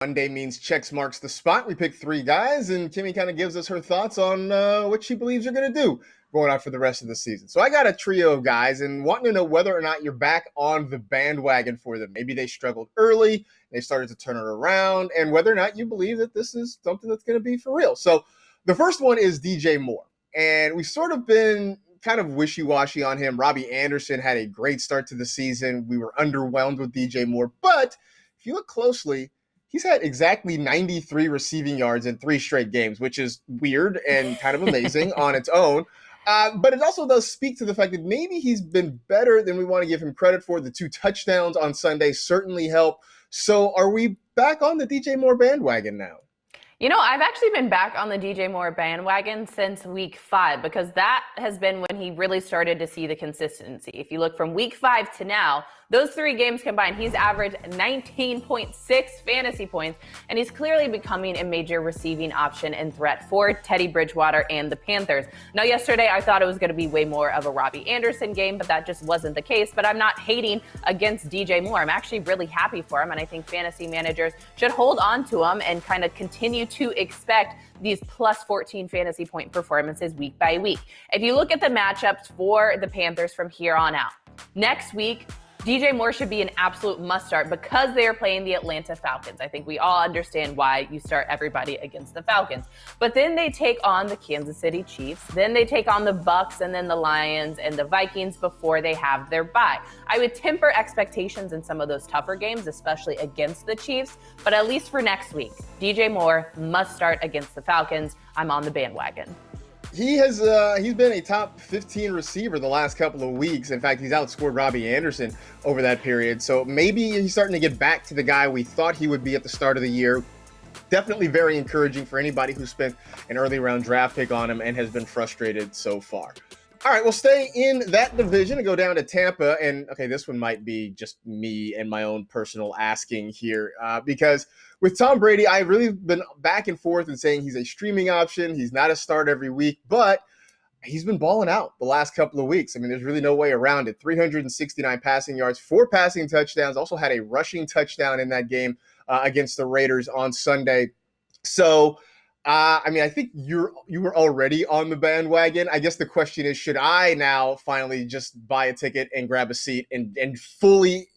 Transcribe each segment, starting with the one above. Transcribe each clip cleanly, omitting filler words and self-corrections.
Monday means checks marks the spot. We pick three guys, and Kimmy kind of gives us her thoughts on what she believes you're going to do going on for the rest of the season. So I got a trio of guys and wanting to know whether or not you're back on the bandwagon for them. Maybe they struggled early, they started to turn it around, and whether or not you believe that this is something that's going to be for real. So the first one is DJ Moore, and we've sort of been kind of wishy-washy on him. Robbie Anderson had a great start to the season. We were underwhelmed with DJ Moore, but if you look closely, he's had exactly 93 receiving yards in 3 straight games, which is weird and kind of amazing on its own. But it also does speak to the fact that maybe he's been better than we want to give him credit for. The 2 touchdowns on Sunday certainly help. So are we back on the DJ Moore bandwagon now? You know, I've actually been back on the DJ Moore bandwagon since week 5 because that has been when he really started to see the consistency. If you look from week 5 to now, those 3 games combined, he's averaged 19.6 fantasy points, and he's clearly becoming a major receiving option and threat for Teddy Bridgewater and the Panthers. Now, yesterday, I thought it was going to be way more of a Robbie Anderson game, but that just wasn't the case. But I'm not hating against DJ Moore. I'm actually really happy for him, and I think fantasy managers should hold on to him and kind of continue to expect these plus 14 fantasy point performances week by week. If you look at the matchups for the Panthers from here on out, next week, DJ Moore should be an absolute must start because they are playing the Atlanta Falcons. I think we all understand why you start everybody against the Falcons. But then they take on the Kansas City Chiefs. Then they take on the Bucks and then the Lions and the Vikings before they have their bye. I would temper expectations in some of those tougher games, especially against the Chiefs. But at least for next week, DJ Moore must start against the Falcons. I'm on the bandwagon. He's been a top 15 receiver the last couple of weeks. In fact, he's outscored Robbie Anderson over that period. So maybe he's starting to get back to the guy we thought he would be at the start of the year. Definitely very encouraging for anybody who spent an early round draft pick on him and has been frustrated so far. All right, we'll stay in that division and go down to Tampa. And, okay, this one might be just me and my own personal asking here because with Tom Brady, I've really been back and forth and saying he's a streaming option. He's not a start every week, but he's been balling out the last couple of weeks. I mean, there's really no way around it. 369 passing yards, 4 passing touchdowns, also had a rushing touchdown in that game against the Raiders on Sunday. So, I think you were already on the bandwagon. I guess the question is, should I now finally just buy a ticket and grab a seat and fully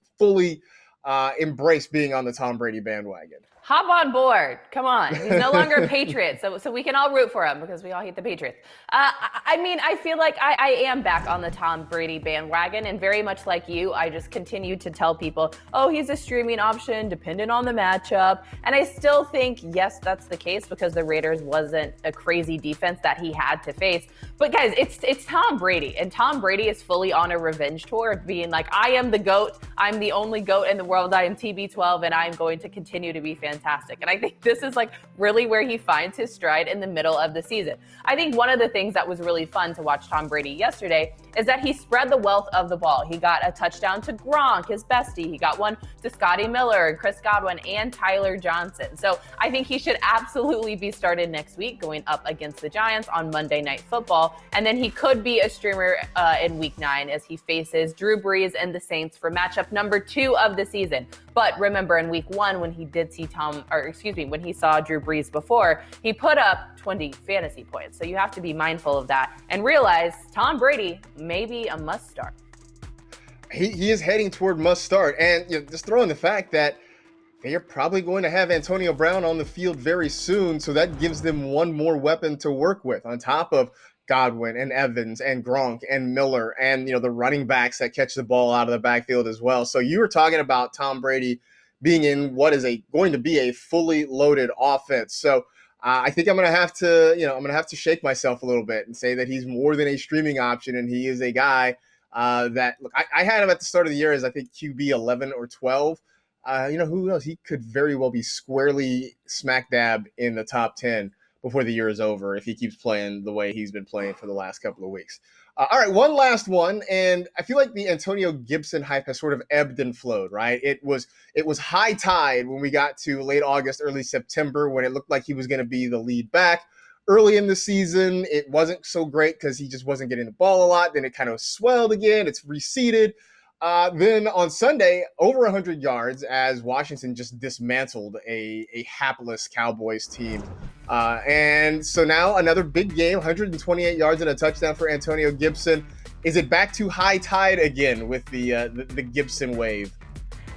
embrace being on the Tom Brady bandwagon? Hop on board. Come on. He's no longer a Patriot, so we can all root for him because we all hate the Patriots. I feel like I am back on the Tom Brady bandwagon, and very much like you, I just continue to tell people, oh, he's a streaming option, dependent on the matchup. And I still think, yes, that's the case because the Raiders wasn't a crazy defense that he had to face. But guys, it's Tom Brady, and Tom Brady is fully on a revenge tour of being like, I am the GOAT. I'm the only GOAT in the world. I am TB12, and I'm going to continue to be fantastic. And I think this is like really where he finds his stride in the middle of the season. I think one of the things that was really fun to watch Tom Brady yesterday is that he spread the wealth of the ball. He got a touchdown to Gronk, his bestie. He got one to Scotty Miller, Chris Godwin, and Tyler Johnson. So I think he should absolutely be started next week going up against the Giants on Monday Night Football. And then he could be a streamer in week 9 as he faces Drew Brees and the Saints for matchup number 2 of the season. But remember, in week 1, when he did see when he saw Drew Brees before, he put up 20 fantasy points. So you have to be mindful of that and realize Tom Brady may be a must start. He is heading toward must start. And just throw in the fact that they are probably going to have Antonio Brown on the field very soon. So that gives them one more weapon to work with on top of Godwin and Evans and Gronk and Miller and, the running backs that catch the ball out of the backfield as well. So you were talking about Tom Brady being in what is going to be a fully loaded offense. So I think I'm going to have to shake myself a little bit and say that he's more than a streaming option. And he is a guy that, look, I had him at the start of the year as I think QB 11 or 12. Who knows? He could very well be squarely smack dab in the top 10 before the year is over if he keeps playing the way he's been playing for the last couple of weeks. All right, one last one, and I feel like the Antonio Gibson hype has sort of ebbed and flowed, right? It was high tide when we got to late August, early September, when it looked like he was going to be the lead back. Early in the season, it wasn't so great because he just wasn't getting the ball a lot. Then it kind of swelled again. It's receded. Then on Sunday, over 100 yards as Washington just dismantled a hapless Cowboys team. And so now another big game, 128 yards and a touchdown for Antonio Gibson. Is it back to high tide again with the Gibson wave?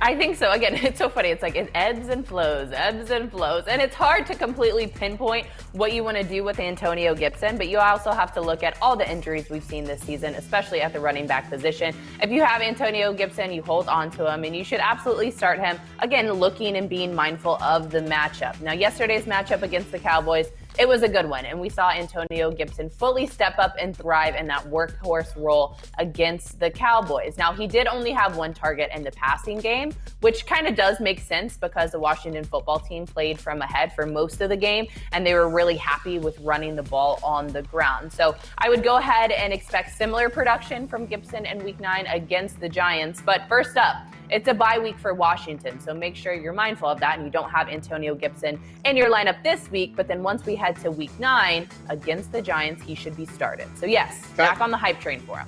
I think so. Again, it's so funny. It's like it ebbs and flows, ebbs and flows. And it's hard to completely pinpoint what you want to do with Antonio Gibson, but you also have to look at all the injuries we've seen this season, especially at the running back position. If you have Antonio Gibson, you hold on to him, and you should absolutely start him. Again, looking and being mindful of the matchup. Now, yesterday's matchup against the Cowboys, it was a good one, and we saw Antonio Gibson fully step up and thrive in that workhorse role against the Cowboys. Now, he did only have one target in the passing game, which kind of does make sense because the Washington football team played from ahead for most of the game, and they were really happy with running the ball on the ground. So I would go ahead and expect similar production from Gibson in Week 9 against the Giants. But first up, it's a bye week for Washington, so make sure you're mindful of that and you don't have Antonio Gibson in your lineup this week. But then once we head to Week 9 against the Giants, he should be started. So yes, back on the hype train for him.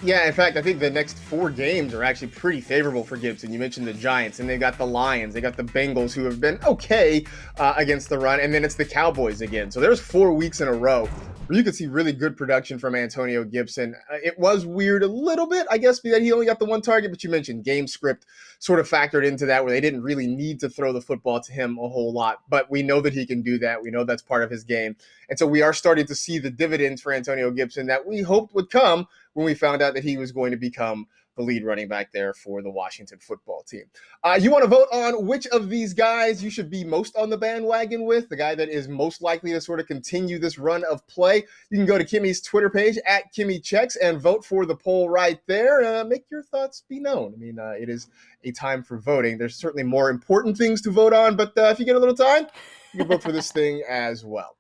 Yeah, in fact, I think the next 4 games are actually pretty favorable for Gibson. You mentioned the Giants, and they got the Lions, they got the Bengals, who have been okay against the run, and then it's the Cowboys again. So there's 4 weeks in a row where you could see really good production from Antonio Gibson. It was weird a little bit, I guess, that he only got the one target, but you mentioned game script sort of factored into that, where they didn't really need to throw the football to him a whole lot. But we know that he can do that. We know that's part of his game. And so we are starting to see the dividends for Antonio Gibson that we hoped would come when we found out that he was going to become the lead running back there for the Washington football team. You want to vote on which of these guys you should be most on the bandwagon with, the guy that is most likely to sort of continue this run of play. You can go to Kimmy's Twitter page at KimmyChecks and vote for the poll right there. Make your thoughts be known. I mean, it is a time for voting. There's certainly more important things to vote on, but if you get a little time, you can vote for this thing as well.